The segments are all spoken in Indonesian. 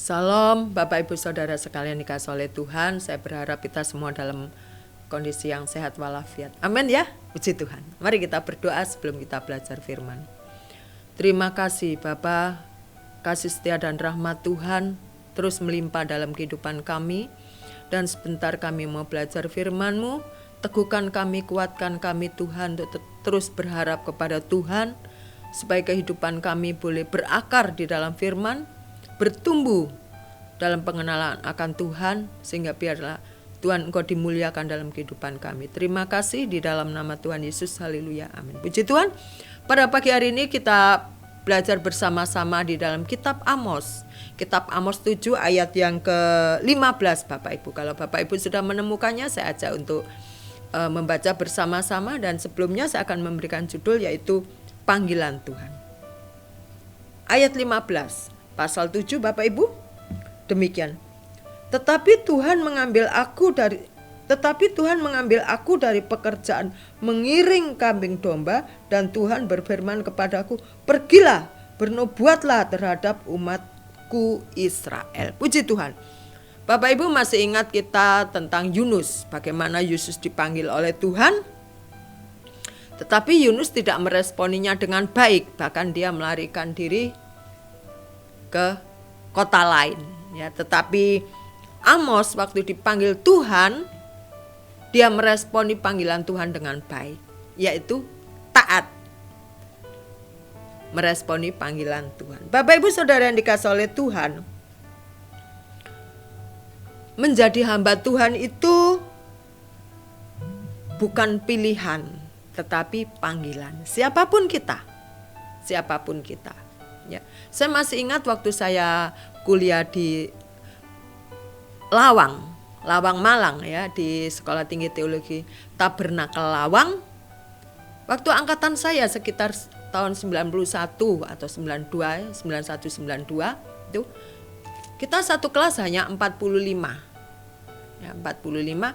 Salam Bapak Ibu Saudara sekalian dikasih oleh Tuhan. Saya berharap kita semua dalam kondisi yang sehat walafiat. Amin ya, puji Tuhan. Mari kita berdoa sebelum kita belajar firman. Terima kasih Bapa, kasih setia dan rahmat Tuhan terus melimpah dalam kehidupan kami. Dan sebentar kami mau belajar firman-Mu. Teguhkan kami, kuatkan kami Tuhan untuk terus berharap kepada Tuhan, supaya kehidupan kami boleh berakar di dalam firman, bertumbuh dalam pengenalan akan Tuhan, sehingga biarlah Tuhan Engkau dimuliakan dalam kehidupan kami. Terima kasih di dalam nama Tuhan Yesus, haleluya, amin. Puji Tuhan. Pada pagi hari ini kita belajar bersama-sama di dalam kitab Amos. Kitab Amos 7 ayat yang ke-15 Bapak Ibu. Kalau Bapak Ibu sudah menemukannya, saya ajak untuk membaca bersama-sama. Dan sebelumnya saya akan memberikan judul yaitu Panggilan Tuhan. Ayat 15 pasal 7 Bapak Ibu, demikian. Tetapi Tuhan mengambil aku dari pekerjaan mengiring kambing domba, dan Tuhan berfirman kepadaku, pergilah, bernubuatlah terhadap umatku Israel. Puji Tuhan. Bapak Ibu masih ingat kita tentang Yunus, bagaimana Yunus dipanggil oleh Tuhan, tetapi Yunus tidak meresponinya dengan baik, bahkan dia melarikan diri ke kota lain. Ya, tetapi Amos waktu dipanggil Tuhan, dia meresponi panggilan Tuhan dengan baik, yaitu taat. Meresponi panggilan Tuhan. Bapak Ibu Saudara yang dikasihi oleh Tuhan, menjadi hamba Tuhan itu bukan pilihan, tetapi panggilan. Siapapun kita. Ya. Saya masih ingat waktu saya kuliah di Lawang Malang ya, di Sekolah Tinggi Teologi Tabernakel Lawang. Waktu angkatan saya sekitar tahun 91 atau 92, 91 92 itu kita satu kelas hanya 45. Ya, 45.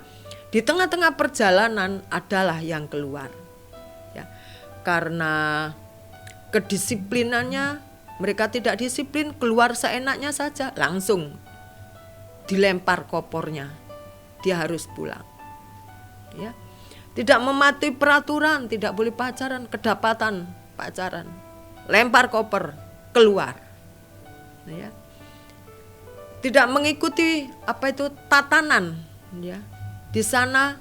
Di tengah-tengah perjalanan adalah yang keluar. Ya, karena kedisiplinannya, mereka tidak disiplin, keluar seenaknya saja, langsung dilempar kopornya, dia harus pulang. Ya, tidak mematuhi peraturan, tidak boleh pacaran, kedapatan pacaran, lempar koper, keluar. Ya, tidak mengikuti tatanan. Ya, di sana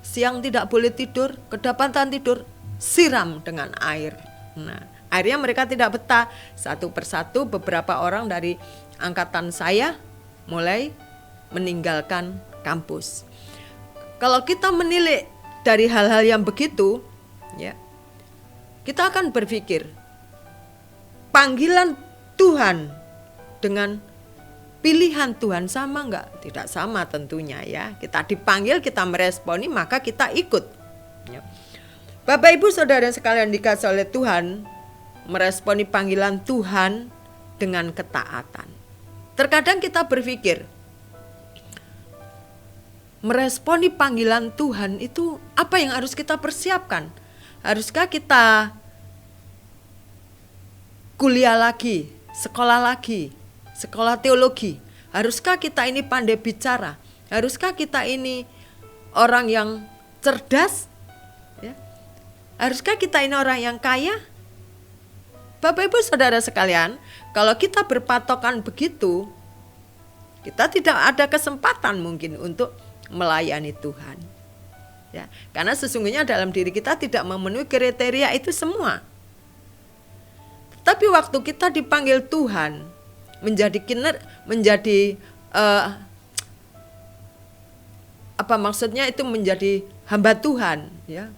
siang tidak boleh tidur, kedapatan tidur, siram dengan air. Nah, akhirnya mereka tidak betah. Satu persatu beberapa orang dari angkatan saya mulai meninggalkan kampus. Kalau kita menilik dari hal-hal yang begitu, ya, kita akan berpikir, panggilan Tuhan dengan pilihan Tuhan sama enggak? Tidak sama tentunya ya. Kita dipanggil, kita meresponi, maka kita ikut. Ya. Bapak Ibu Saudara sekalian dikasihi oleh Tuhan, meresponi panggilan Tuhan dengan ketaatan. Terkadang kita berpikir, meresponi panggilan Tuhan itu apa yang harus kita persiapkan? Haruskah kita kuliah lagi, sekolah teologi? Haruskah kita ini pandai bicara? Haruskah kita ini orang yang cerdas? Ya. Haruskah kita ini orang yang kaya? Bapak Ibu Saudara sekalian, kalau kita berpatokan begitu, kita tidak ada kesempatan mungkin untuk melayani Tuhan. Ya, karena sesungguhnya dalam diri kita tidak memenuhi kriteria itu semua. Tapi waktu kita dipanggil Tuhan menjadi menjadi hamba Tuhan, ya.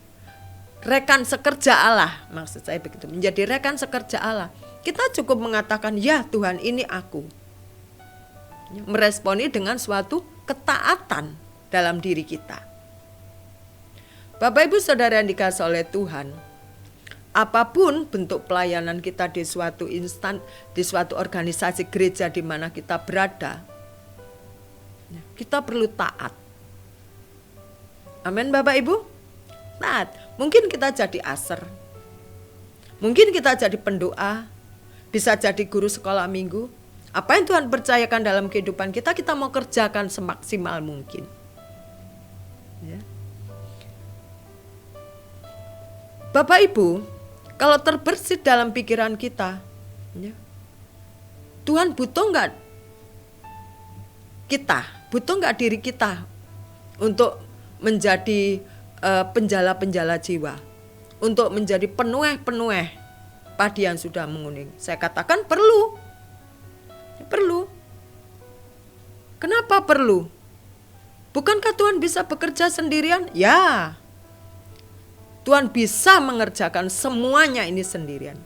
Rekan sekerja Allah, maksud saya begitu, menjadi rekan sekerja Allah. Kita cukup mengatakan, ya Tuhan, ini aku. Meresponi dengan suatu ketaatan dalam diri kita. Bapak Ibu Saudara yang dikasihi oleh Tuhan, apapun bentuk pelayanan kita di suatu organisasi gereja di mana kita berada, kita perlu taat. Amin Bapak Ibu? Taat. Mungkin kita jadi aser, mungkin kita jadi pendoa, bisa jadi guru sekolah minggu, Apa yang Tuhan percayakan dalam kehidupan kita, kita mau kerjakan semaksimal mungkin. Ya. Bapak Ibu, kalau terbersit dalam pikiran kita, ya, Tuhan butuh nggak kita, butuh nggak diri kita untuk menjadi penjala-penjala jiwa, untuk menjadi penueh-penueh padi yang sudah menguning? Saya katakan perlu. Perlu. Kenapa perlu? Bukankah Tuhan bisa bekerja sendirian? Ya. Tuhan bisa mengerjakan semuanya ini sendirian.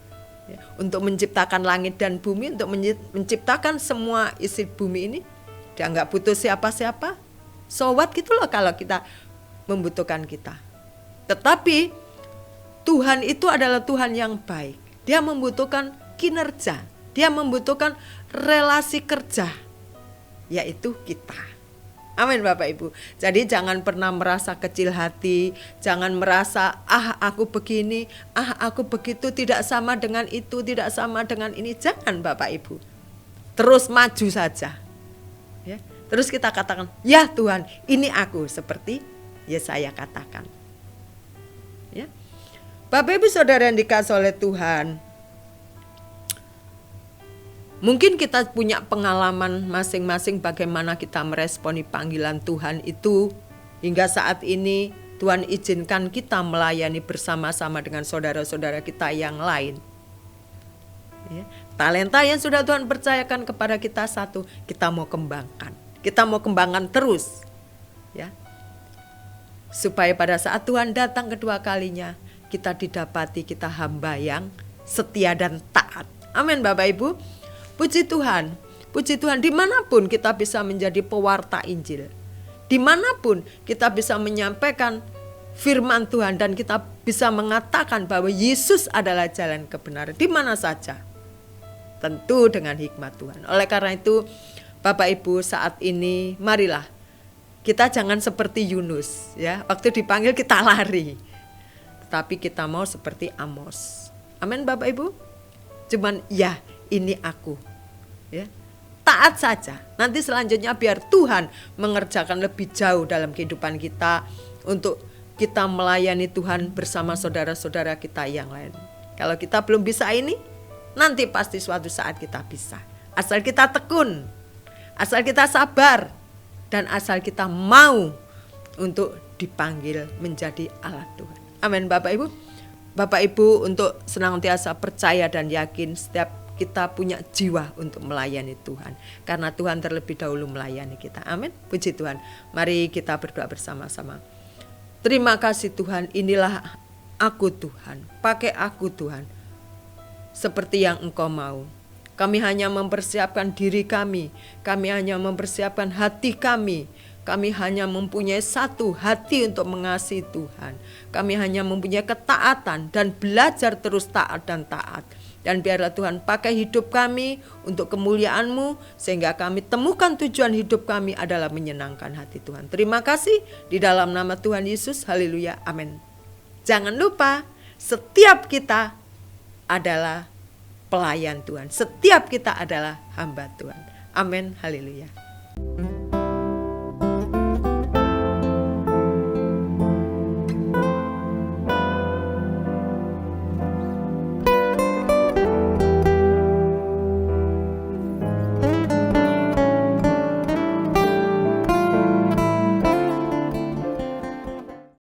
Ya, untuk menciptakan langit dan bumi, untuk menciptakan semua isi bumi ini, dia nggak butuh siapa-siapa. So what gitu loh kalau kita membutuhkan kita. Tetapi Tuhan itu adalah Tuhan yang baik. Dia membutuhkan kinerja. Dia membutuhkan relasi kerja, yaitu kita. Amin Bapak Ibu. Jadi jangan pernah merasa kecil hati, jangan merasa aku begini, aku begitu, tidak sama dengan itu, tidak sama dengan ini. Jangan Bapak Ibu. Terus maju saja. Ya. Terus kita katakan, ya Tuhan, ini aku, seperti Yesaya katakan. Ya. Bapak Ibu Saudara yang dikasihi oleh Tuhan, mungkin kita punya pengalaman masing-masing bagaimana kita meresponi panggilan Tuhan itu. Hingga saat ini Tuhan izinkan kita melayani bersama-sama dengan saudara-saudara kita yang lain. Ya, talenta yang sudah Tuhan percayakan kepada kita satu, kita mau kembangkan. Kita mau kembangkan terus. Ya. Supaya pada saat Tuhan datang kedua kalinya, kita didapati kita hamba yang setia dan taat. Amin Bapak Ibu. Puji Tuhan, dimanapun kita bisa menjadi pewarta Injil. Dimanapun kita bisa menyampaikan firman Tuhan dan kita bisa mengatakan bahwa Yesus adalah jalan kebenaran. Di mana saja, tentu dengan hikmat Tuhan. Oleh karena itu, Bapak Ibu saat ini marilah kita jangan seperti Yunus. Ya, waktu dipanggil kita lari. Tapi kita mau seperti Amos. Amin Bapak Ibu. Cuman ya ini aku. Ya, taat saja. Nanti selanjutnya biar Tuhan mengerjakan lebih jauh dalam kehidupan kita untuk kita melayani Tuhan bersama saudara-saudara kita yang lain. Kalau kita belum bisa ini, nanti pasti suatu saat kita bisa. Asal kita tekun, asal kita sabar, dan asal kita mau untuk dipanggil menjadi alat Tuhan. Amin Bapak Ibu. Bapak Ibu untuk senantiasa percaya dan yakin setiap kita punya jiwa untuk melayani Tuhan. Karena Tuhan terlebih dahulu melayani kita. Amin. Puji Tuhan. Mari kita berdoa bersama-sama. Terima kasih Tuhan. Inilah aku Tuhan. Pakai aku Tuhan. Seperti yang Engkau mau. Kami hanya mempersiapkan diri kami. Kami hanya mempersiapkan hati kami. Kami hanya mempunyai satu hati untuk mengasihi Tuhan. Kami hanya mempunyai ketaatan dan belajar terus taat dan taat. Dan biarlah Tuhan pakai hidup kami untuk kemuliaan-Mu, sehingga kami temukan tujuan hidup kami adalah menyenangkan hati Tuhan. Terima kasih di dalam nama Tuhan Yesus. Haleluya. Amin. Jangan lupa, setiap kita adalah pelayan Tuhan. Setiap kita adalah hamba Tuhan. Amin. Haleluya.